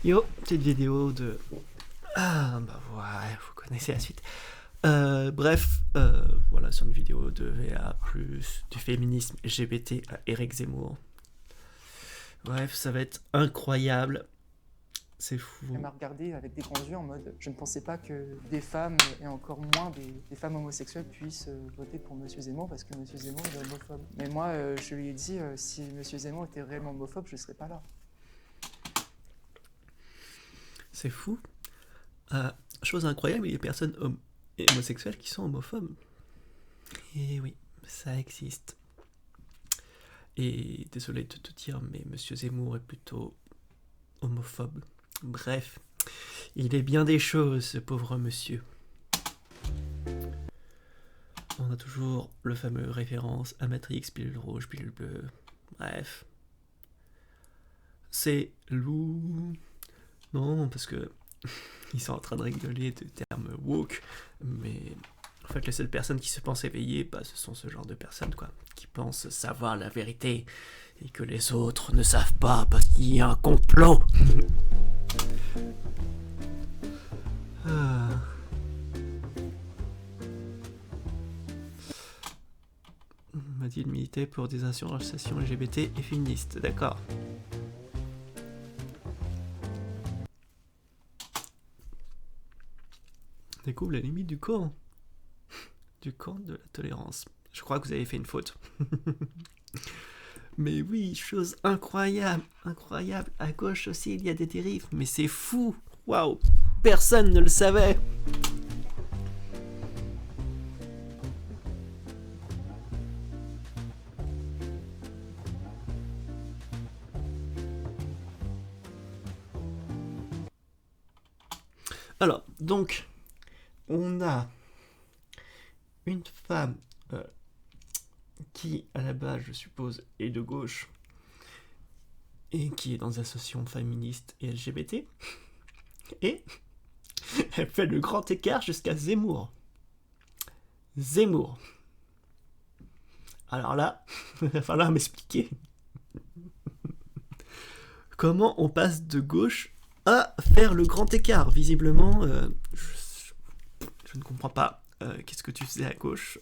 Yo, petite vidéo de... Ah, bah ouais, vous connaissez la suite. Bref, voilà, c'est une vidéo de VA+, du féminisme LGBT à Eric Zemmour. Bref, ça va être incroyable. C'est Elle fou. m'a regardé avec des grands yeux en mode je ne pensais pas que des femmes, et encore moins des femmes homosexuelles, puissent voter pour Monsieur Zemmour parce que Monsieur Zemmour est homophobe. Mais moi, je lui ai dit si Monsieur Zemmour était réellement homophobe, je ne serais pas là. C'est fou. Chose incroyable, il y a des personnes homosexuelles qui sont homophobes. Et oui, ça existe. Et désolé de te dire, mais Monsieur Zemmour est plutôt homophobe. Bref, il est bien des choses, ce pauvre monsieur. On a toujours le fameux référence à Matrix, pilule rouge, pilule bleue. Bref. C'est loup. Non, parce que ils sont en train de rigoler de termes woke, mais en fait, les seules personnes qui se pensent éveillées, bah, ce sont ce genre de personnes, quoi, qui pensent savoir la vérité et que les autres ne savent pas parce qu'il y a un complot. Ah. On m'a dit de militer pour des associations LGBT et féministes, d'accord. On découvre la limite du camp. Du camp de la tolérance. Je crois que vous avez fait une faute. Mais oui, chose incroyable, incroyable. À gauche aussi, il y a des dérives, mais c'est fou. Waouh, personne ne le savait. Alors, donc, on a une femme qui, à la base, je suppose, est de gauche et qui est dans des associations féministes et LGBT. Et elle fait le grand écart jusqu'à Zemmour. Zemmour. Alors là, il va falloir m'expliquer. Comment on passe de gauche à faire le grand écart. Visiblement, je ne comprends pas. Qu'est-ce que tu faisais à gauche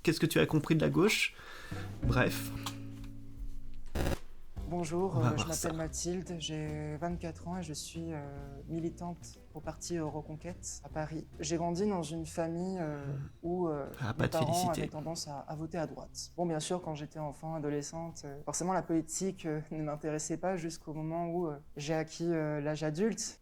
Qu'est-ce que tu as compris de la gauche? Bref, Bonjour, on va je voir ça. m'appelle Mathilde, j'ai 24 ans et je suis militante au parti Reconquête à Paris. J'ai grandi dans une famille où Ah, mes pas de parents avaient félicité. tendance à voter à droite. Bon, bien sûr, quand j'étais enfant, adolescente, forcément la politique ne m'intéressait pas jusqu'au moment où j'ai acquis l'âge adulte.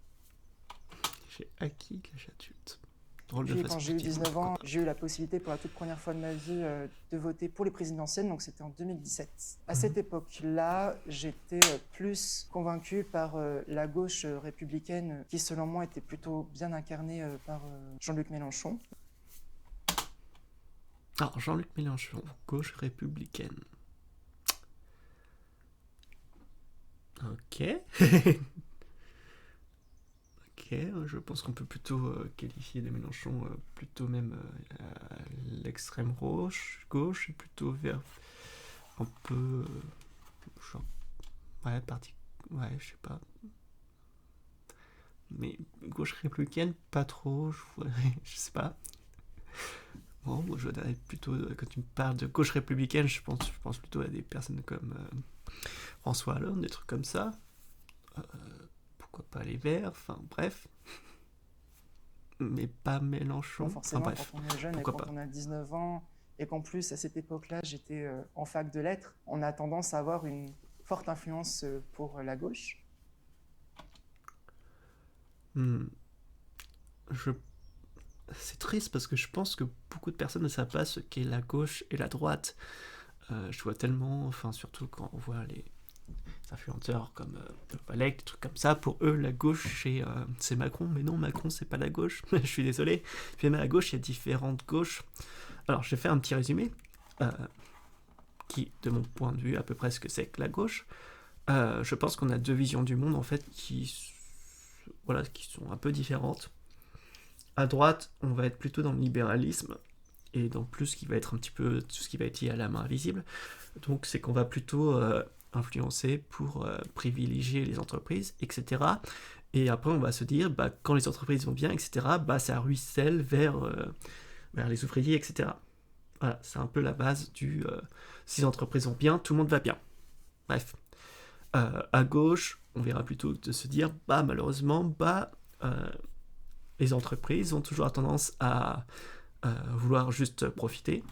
J'ai acquis l'âge adulte. Drôle de Puis quand façon j'ai de eu dire, mais 19 pourquoi ans, pas. j'ai eu la possibilité pour la toute première fois de ma vie de voter pour les présidentielles, donc c'était en 2017. À cette époque-là, j'étais plus convaincue par la gauche républicaine qui selon moi était plutôt bien incarnée par Jean-Luc Mélenchon. Alors, Jean-Luc Mélenchon, gauche républicaine. Ok. Ok, je pense qu'on peut plutôt qualifier de Mélenchon plutôt même à l'extrême gauche, et plutôt vers un peu genre, ouais, parti, ouais, je sais pas, mais gauche républicaine, pas trop, je sais pas. Bon, moi je dirais plutôt, quand tu me parles de gauche républicaine, je pense plutôt à des personnes comme François Hollande, des trucs comme ça. Euh, Pourquoi pas les Verts, enfin bref. Mais pas Bon, Mélenchon, enfin forcément, quand bref, on est jeune et pourquoi quand pas. on a 19 ans, et qu'en plus à cette époque-là j'étais en fac de lettres, on a tendance à avoir une forte influence pour la gauche. Hmm, je c'est triste parce que je pense que beaucoup de personnes ne savent pas ce qu'est la gauche et la droite. Je vois tellement, enfin surtout quand on voit les influenceurs comme Valek, des trucs comme ça, pour eux la gauche c'est Macron, mais non, Macron c'est pas la gauche, je suis désolé. Puis même à la gauche il y a différentes gauches. Alors je vais faire un petit résumé, euh, qui de mon point de vue à peu près ce que c'est que la gauche. Je pense qu'on a deux visions du monde en fait voilà, qui sont un peu différentes. À droite, on va être plutôt dans le libéralisme et dans plus ce qui va être un petit peu tout ce qui va être lié à la main invisible. Donc c'est qu'on va plutôt influencer pour privilégier les entreprises, etc. Et après, on va se dire, quand les entreprises vont bien, etc., ça ruisselle vers les ouvriers, etc. Voilà, c'est un peu la base du si les entreprises vont bien, tout le monde va bien. Bref. À gauche, on verra plutôt de se dire, malheureusement, les entreprises ont toujours tendance à vouloir juste profiter.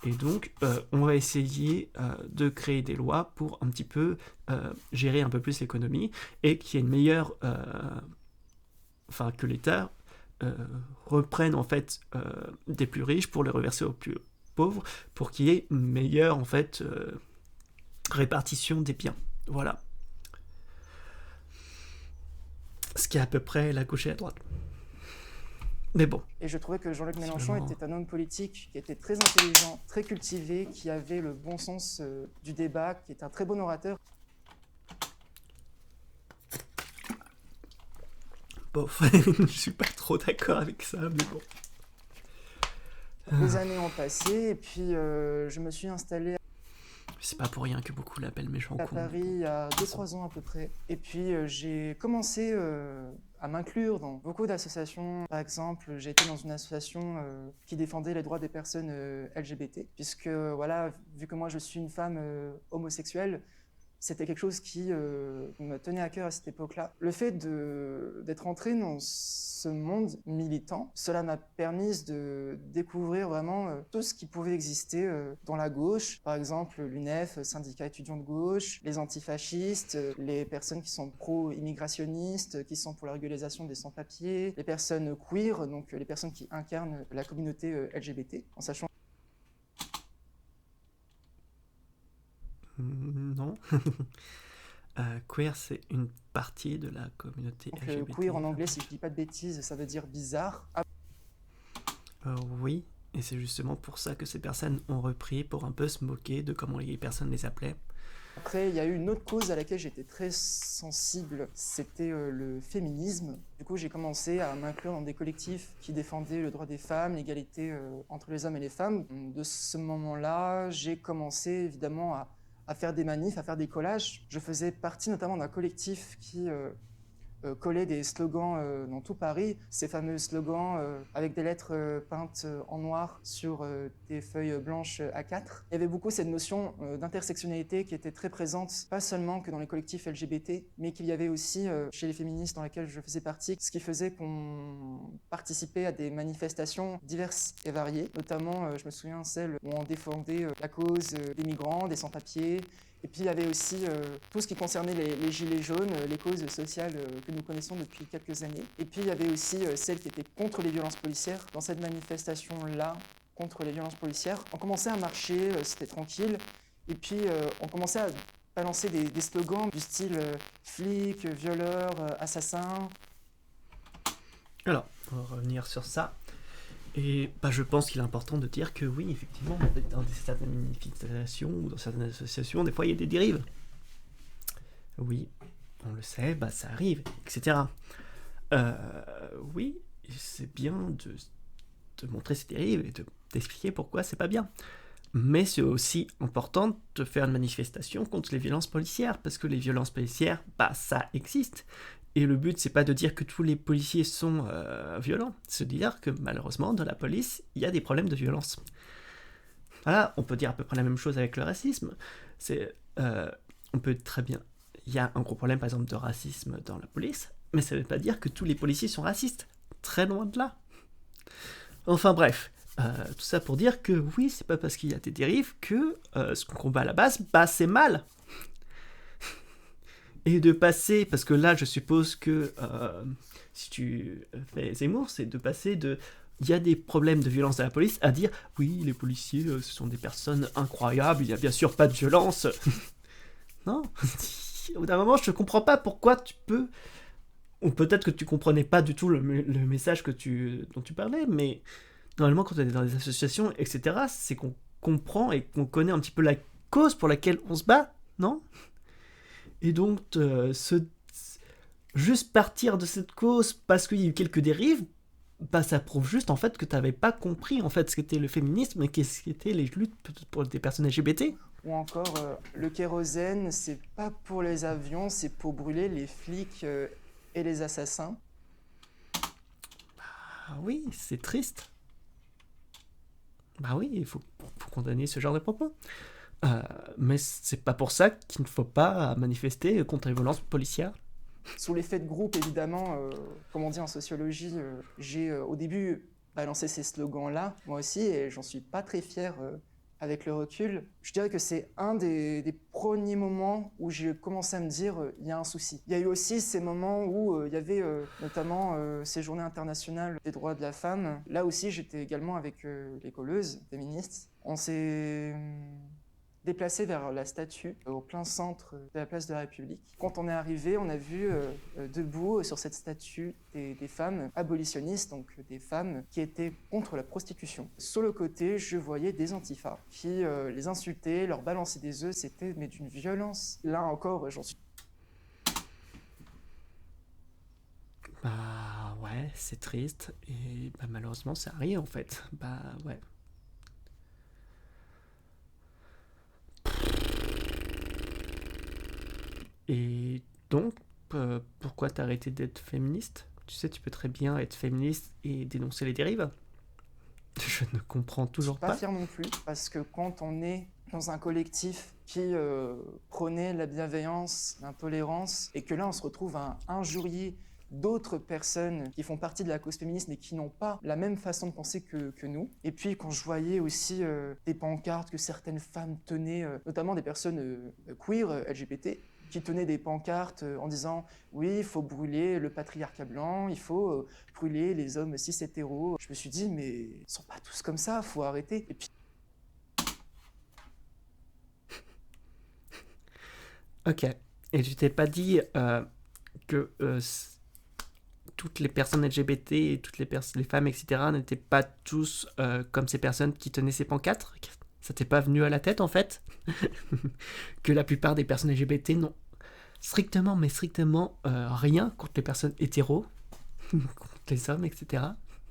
Et donc, on va essayer de créer des lois pour un petit peu gérer un peu plus l'économie et qu'il y ait une meilleure... que l'État reprenne en fait des plus riches pour les reverser aux plus pauvres pour qu'il y ait une meilleure en fait répartition des biens. Voilà. Ce qui est à peu près la gauche et la droite. Mais bon. Et je trouvais que Jean-Luc Mélenchon était un homme politique qui était très intelligent, très cultivé, qui avait le bon sens du débat, qui est un très bon orateur. Bof, je suis pas trop d'accord avec ça, mais bon. Les années ont passé et puis je me suis installé c'est pas pour rien que beaucoup l'appellent méchant con. À Paris il y a 2-3 ans à peu près. Et puis j'ai commencé à m'inclure dans beaucoup d'associations. Par exemple, j'ai été dans une association qui défendait les droits des personnes LGBT, puisque voilà, vu que moi je suis une femme homosexuelle, c'était quelque chose qui me tenait à cœur à cette époque-là. Le fait d'être entré dans ce monde militant, cela m'a permis de découvrir vraiment tout ce qui pouvait exister dans la gauche. Par exemple, l'UNEF, syndicat étudiant de gauche, les antifascistes, les personnes qui sont pro-immigrationnistes, qui sont pour la régularisation des sans-papiers, les personnes queer, donc les personnes qui incarnent la communauté LGBT, en sachant non. Queer, c'est une partie de la communauté LGBT. Queer en anglais, si je dis pas de bêtises, ça veut dire bizarre. Oui, et c'est justement pour ça que ces personnes ont repris pour un peu se moquer de comment les personnes les appelaient. Après, il y a eu une autre cause à laquelle j'étais très sensible, c'était le féminisme. Du coup, j'ai commencé à m'inclure dans des collectifs qui défendaient le droit des femmes, l'égalité entre les hommes et les femmes. De ce moment-là, j'ai commencé évidemment à faire des manifs, à faire des collages. Je faisais partie notamment d'un collectif qui collait des slogans dans tout Paris, ces fameux slogans avec des lettres peintes en noir sur des feuilles blanches A4. Il y avait beaucoup cette notion d'intersectionnalité qui était très présente, pas seulement que dans les collectifs LGBT, mais qu'il y avait aussi chez les féministes dans lesquelles je faisais partie, ce qui faisait qu'on participait à des manifestations diverses et variées. Notamment, je me souviens, celles où on défendait la cause des migrants, des sans-papiers. Et puis il y avait aussi tout ce qui concernait les gilets jaunes, les causes sociales que nous connaissons depuis quelques années. Et puis il y avait aussi celles qui étaient contre les violences policières. Dans cette manifestation-là, contre les violences policières, on commençait à marcher, c'était tranquille. Et puis on commençait à balancer des slogans du style flic, violeur, assassin. Alors, on va revenir sur ça. Et je pense qu'il est important de dire que oui, effectivement, dans certaines manifestations ou dans certaines associations, des fois il y a des dérives. Oui, on le sait, ça arrive, etc. Oui, c'est bien de montrer ces dérives et d'expliquer pourquoi c'est pas bien. Mais c'est aussi important de faire une manifestation contre les violences policières, parce que les violences policières, ça existe. Et le but, c'est pas de dire que tous les policiers sont violents, c'est de dire que malheureusement, dans la police, il y a des problèmes de violence. Voilà, on peut dire à peu près la même chose avec le racisme. On peut très bien... Il y a un gros problème, par exemple, de racisme dans la police, mais ça veut pas dire que tous les policiers sont racistes. Très loin de là. Enfin bref, tout ça pour dire que oui, c'est pas parce qu'il y a des dérives que ce qu'on combat à la base, c'est mal. Et de passer, parce que là je suppose que si tu fais Zemmour, c'est de passer de il y a des problèmes de violence à la police à dire oui, les policiers ce sont des personnes incroyables, il n'y a bien sûr pas de violence. Non, au bout d'un moment je ne comprends pas pourquoi tu peux, ou peut-être que tu comprenais pas du tout le message dont tu parlais, mais normalement quand on est dans des associations, etc., c'est qu'on comprend et qu'on connaît un petit peu la cause pour laquelle on se bat, non ? Et donc, juste partir de cette cause parce qu'il y a eu quelques dérives, ça prouve juste en fait que tu n'avais pas compris en fait ce qu'était le féminisme et ce qu'étaient les luttes pour des personnes LGBT. Ou encore, le kérosène, c'est pas pour les avions, c'est pour brûler les flics et les assassins. Ah oui, c'est triste. Bah oui, faut condamner ce genre de propos. Euh, mais c'est pas pour ça qu'il ne faut pas manifester contre les violences policières. Sous l'effet de groupe, évidemment, comme on dit en sociologie, j'ai au début balancé ces slogans-là, moi aussi, et j'en suis pas très fier avec le recul. Je dirais que c'est un des premiers moments où j'ai commencé à me dire il y a un souci. Il y a eu aussi ces moments où il y avait notamment ces journées internationales des droits de la femme. Là aussi, j'étais également avec les colleuses féministes. On s'est déplacé vers la statue au plein centre de la place de la République. Quand on est arrivé, on a vu debout sur cette statue des femmes abolitionnistes, donc des femmes qui étaient contre la prostitution. Sur le côté, je voyais des antifas qui les insultaient, leur balançaient des œufs, c'était mais d'une violence. Là encore, j'en suis... Bah ouais, c'est triste. Et bah malheureusement, ça arrive en fait. Bah ouais. Et donc, pourquoi t'as arrêté d'être féministe? Tu sais, tu peux très bien être féministe et dénoncer les dérives. Je ne comprends Je suis toujours pas pas. fier non plus, parce que quand on est dans un collectif qui prônait la bienveillance, l'intolérance, et que là on se retrouve à injurier d'autres personnes qui font partie de la cause féministe mais qui n'ont pas la même façon de penser que nous. Et puis quand je voyais aussi des pancartes que certaines femmes tenaient, notamment des personnes queer, LGBT, qui tenaient des pancartes en disant oui, il faut brûler le patriarcat blanc, il faut brûler les hommes cis hétéros. Je me suis dit mais ils sont pas tous comme ça, faut arrêter. Et puis Ok. Et tu t'es pas dit que toutes les personnes LGBT et toutes les femmes, etc., n'étaient pas tous comme ces personnes qui tenaient ces pancartes? Ça t'est pas venu à la tête en fait? Que la plupart des personnes LGBT n'ont strictement, mais strictement rien contre les personnes hétéros, contre les hommes, etc.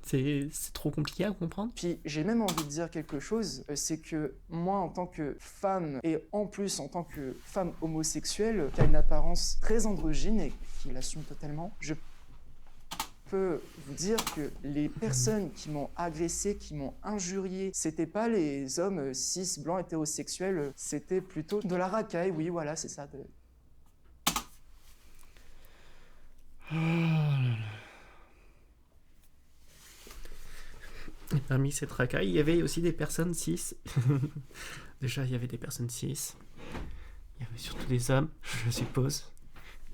C'est trop compliqué à comprendre. Puis j'ai même envie de dire quelque chose, c'est que moi en tant que femme, et en plus en tant que femme homosexuelle, qui a une apparence très androgyne et qui l'assume totalement, je peux vous dire que les personnes qui m'ont agressé, qui m'ont injurié, c'était pas les hommes cis, blancs, hétérosexuels, c'était plutôt de la racaille, oui voilà, c'est ça. Et parmi ces racailles, il y avait aussi des personnes cis. Déjà, il y avait des personnes cis. Il y avait surtout des hommes, je suppose.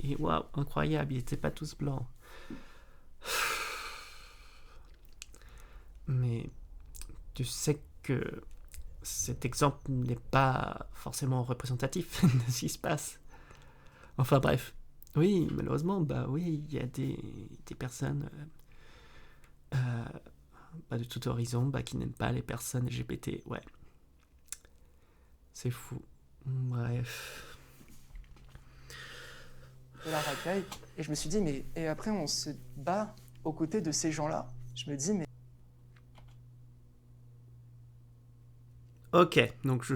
Et waouh, incroyable, ils n'étaient pas tous blancs. Mais tu sais que cet exemple n'est pas forcément représentatif de ce qui se passe. Enfin bref. Oui, malheureusement, bah oui, il y a des personnes de tout horizon qui n'aiment pas les personnes LGBT. Ouais. C'est fou. Bref. De la racaille. Et je me suis dit, mais et après on se bat aux côtés de ces gens-là. Je me dis, mais Ok, donc je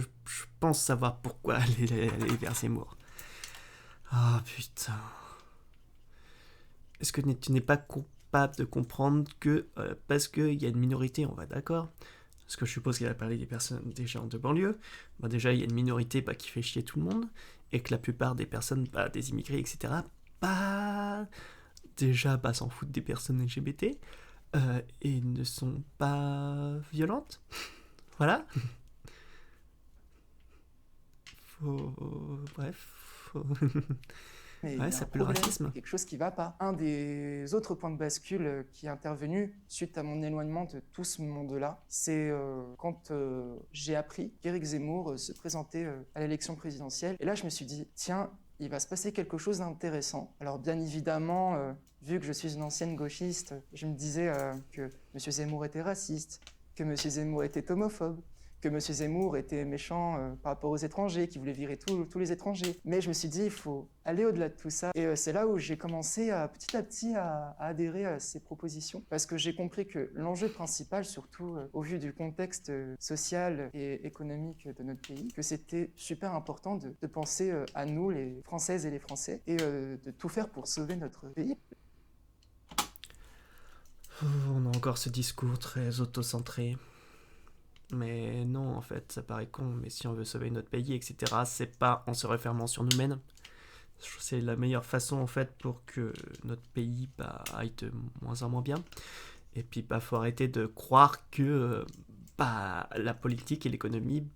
pense savoir pourquoi aller vers Zemmour. Ah putain. Est-ce que tu n'es pas capable de comprendre que parce qu'il y a une minorité, on va d'accord, parce que je suppose qu'il a parlé des personnes des gens de banlieue, bah déjà il y a une minorité qui fait chier tout le monde, et que la plupart des personnes, des immigrés, etc., déjà s'en foutent des personnes LGBT, et ne sont pas violentes. Voilà. Bref. mais Ouais, il y a ça un pue le problème, il y racisme. a quelque chose qui ne va pas. Un des autres points de bascule qui est intervenu suite à mon éloignement de tout ce monde-là, c'est quand j'ai appris qu'Éric Zemmour se présentait à l'élection présidentielle. Et là, je me suis dit, tiens, il va se passer quelque chose d'intéressant. Alors bien évidemment, vu que je suis une ancienne gauchiste, je me disais que M. Zemmour était raciste, que M. Zemmour était homophobe, que M. Zemmour était méchant par rapport aux étrangers, qu'il voulait virer tous les étrangers. Mais je me suis dit, il faut aller au-delà de tout ça. Et c'est là où j'ai commencé petit à petit à adhérer à ces propositions, parce que j'ai compris que l'enjeu principal, surtout au vu du contexte social et économique de notre pays, que c'était super important de penser à nous, les Françaises et les Français, et de tout faire pour sauver notre pays. On a encore ce discours très autocentré. Mais non, en fait, ça paraît con, mais si on veut sauver notre pays, etc., c'est pas en se refermant sur nous-mêmes. C'est la meilleure façon, en fait, pour que notre pays aille de moins en moins bien. Et puis, faut arrêter de croire que la politique et l'économie,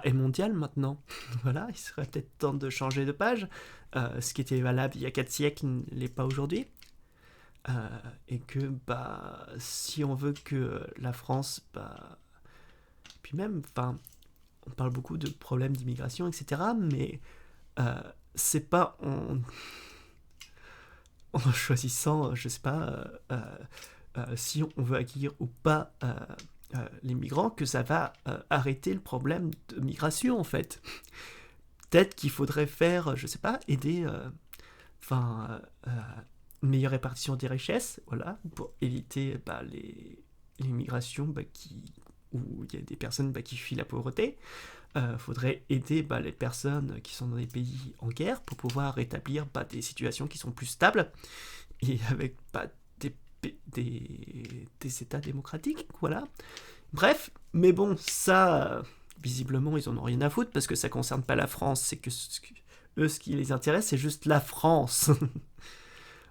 est mondiale maintenant. Voilà, il serait peut-être temps de changer de page. Ce qui était valable il y a 4 siècles n'est pas aujourd'hui. Et que si on veut que la France, puis même, on parle beaucoup de problèmes d'immigration, etc., mais c'est pas en choisissant, je sais pas, si on veut accueillir ou pas les migrants, que ça va arrêter le problème de migration, en fait. Peut-être qu'il faudrait faire, je sais pas, aider, une meilleure répartition des richesses, voilà, pour éviter les migrations où il y a des personnes qui fuient la pauvreté. Faudrait aider les personnes qui sont dans des pays en guerre pour pouvoir rétablir des situations qui sont plus stables et avec des États démocratiques, voilà. Bref, mais bon, ça, visiblement, ils en ont rien à foutre parce que ça concerne pas la France, c'est que eux, ce qui les intéresse, c'est juste la France.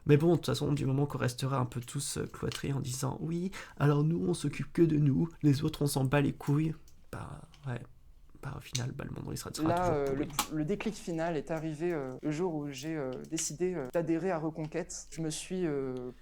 Mais bon, de toute façon, du moment qu'on restera un peu tous cloîtrés en disant oui, alors nous, on s'occupe que de nous, les autres, on s'en bat les couilles, ouais. Au final, le monde il sera toujours pourri. Le déclic final est arrivé le jour où j'ai décidé d'adhérer à Reconquête. Je me suis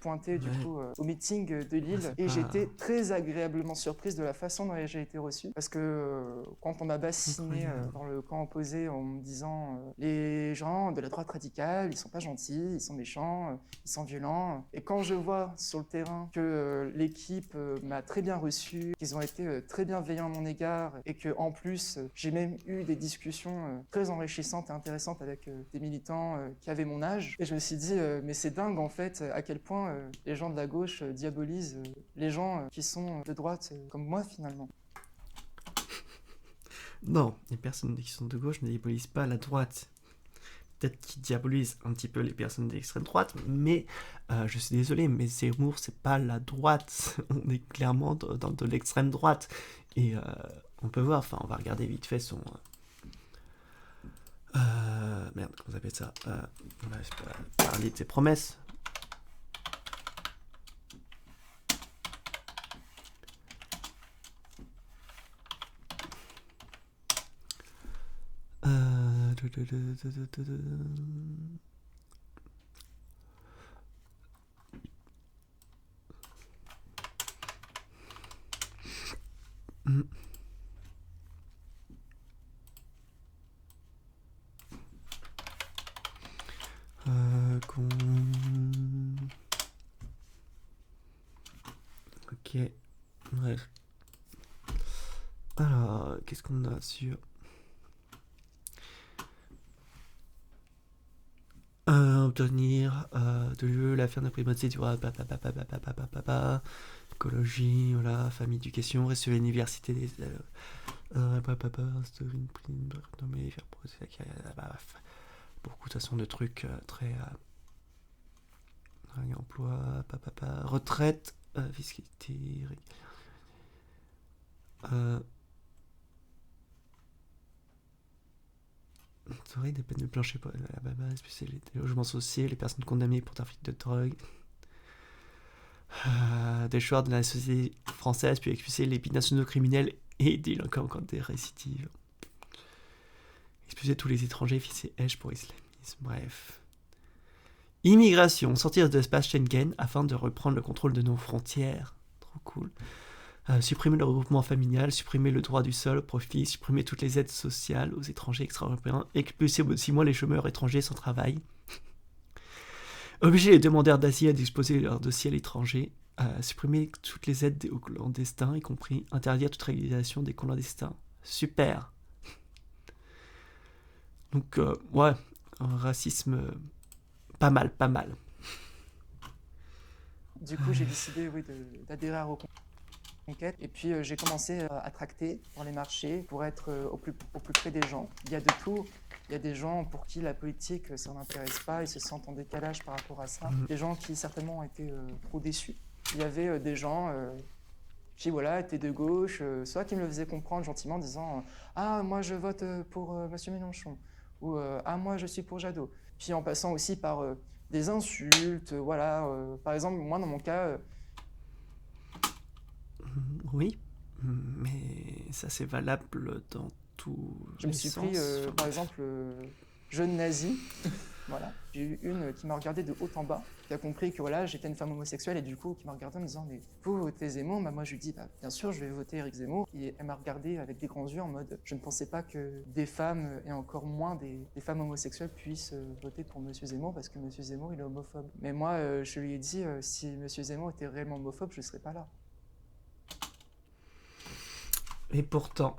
pointé du coup au meeting de Lille et j'étais très agréablement surprise de la façon dont j'ai été reçue. Parce que quand on m'a bassiné dans le camp opposé en me disant les gens de la droite radicale, ils sont pas gentils, ils sont méchants, ils sont violents. Et quand je vois sur le terrain que l'équipe m'a très bien reçu, qu'ils ont été très bienveillants à mon égard et que en plus j'ai même eu des discussions très enrichissantes et intéressantes avec des militants qui avaient mon âge. Et je me suis dit, mais c'est dingue en fait, à quel point les gens de la gauche diabolisent les gens qui sont de droite comme moi finalement. Non, les personnes qui sont de gauche ne diabolisent pas la droite. Peut-être qu'ils diabolisent un petit peu les personnes d'extrême droite, mais je suis désolé, mais Zemmour, c'est pas la droite. On est clairement dans de l'extrême droite. Et on peut voir, on va regarder vite fait son... merde, comment ça s'appelle ça On va parler de ses promesses. Ok, bref. Alors, qu'est-ce qu'on a sur... obtenir de l'UE la fin de la primauté du roi, écologie, voilà, famille, éducation, rester à l'université des beaucoup de façon de trucs très emploi, retraite, fiscalité, des peines de plancher pour la base, puis c'est les logements sociaux, les personnes condamnées pour trafic de drogue, des choix de la société française, puis expulser les binationaux criminels et délinquants quand des récidives. Expulser tous les étrangers, fils et H pour islamisme, bref. Immigration, sortir de l'espace Schengen afin de reprendre le contrôle de nos frontières. Trop cool. Supprimer le regroupement familial, supprimer le droit du sol au profit, supprimer toutes les aides sociales aux étrangers extra-européens, expulser au bout de 6 mois les chômeurs étrangers sans travail, obliger les demandeurs d'asile à disposer de leur dossier à l'étranger, supprimer toutes les aides aux clandestins, y compris interdire toute réalisation des clandestins. Super. Donc, ouais, un racisme pas mal, pas mal. Du coup, j'ai décidé d'adhérer à Reconquête. Et puis, j'ai commencé à tracter dans les marchés pour être au plus près des gens. Il y a de tout. Il y a des gens pour qui la politique, ça n'intéresse pas. Ils se sentent en décalage par rapport à ça. Des gens qui, certainement, ont été trop déçus. Il y avait des gens qui, voilà, étaient de gauche, soit qui me le faisaient comprendre gentiment en disant ah, moi, je vote pour Monsieur Mélenchon. Ou ah, moi, je suis pour Jadot. Puis en passant aussi par des insultes, voilà. Par exemple, moi, dans mon cas... Oui, mais ça c'est valable dans tous Je me les suis sens. pris, par exemple, jeune nazi. Voilà. J'ai eu une qui m'a regardé de haut en bas, qui a compris que voilà, j'étais une femme homosexuelle et du coup qui m'a regardé en me disant mais vous votez Zemmour? Bah, moi je lui dis bah, bien sûr je vais voter Éric Zemmour. Et elle m'a regardé avec des grands yeux en mode je ne pensais pas que des femmes et encore moins des femmes homosexuelles puissent voter pour Monsieur Zemmour parce que Monsieur Zemmour il est homophobe. Mais moi je lui ai dit si Monsieur Zemmour était réellement homophobe je ne serais pas là. Et pourtant,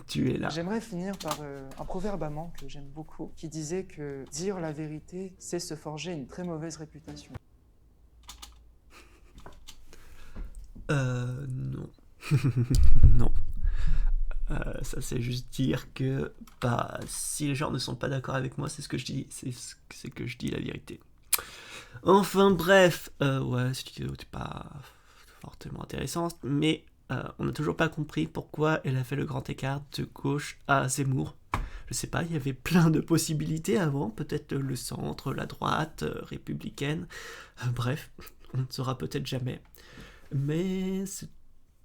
tu es là. J'aimerais finir par un proverbe allemand que j'aime beaucoup, qui disait que dire la vérité, c'est se forger une très mauvaise réputation. Non. Non. Ça c'est juste dire que bah, si les gens ne sont pas d'accord avec moi, c'est ce que je dis, c'est que je dis la vérité. Enfin bref, ouais, cette vidéo n'est pas fortement intéressante, mais on n'a toujours pas compris pourquoi elle a fait le grand écart de gauche à Zemmour. Je sais pas, il y avait plein de possibilités avant, peut-être le centre, la droite, républicaine, bref, on ne saura peut-être jamais. Mais c'est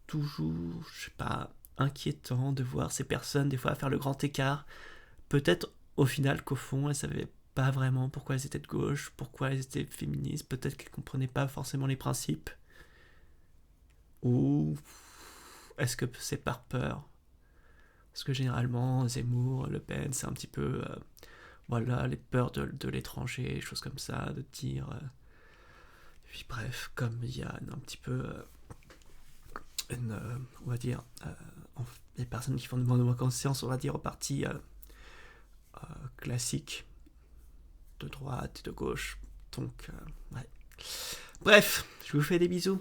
toujours, je sais pas, inquiétant de voir ces personnes des fois faire le grand écart. Peut-être au final qu'au fond elles savaient pas vraiment pourquoi elles étaient de gauche, pourquoi elles étaient féministes, peut-être qu'elles comprenaient pas forcément les principes. Ou est-ce que c'est par peur? Parce que généralement, Zemmour, Le Pen, c'est un petit peu, voilà, les peurs de l'étranger, choses comme ça, de dire. Puis bref, comme il y a un petit peu, on va dire, les personnes qui font de bonne conscience, on va dire, au parti classique, de droite et de gauche. Donc, ouais. Bref, je vous fais des bisous.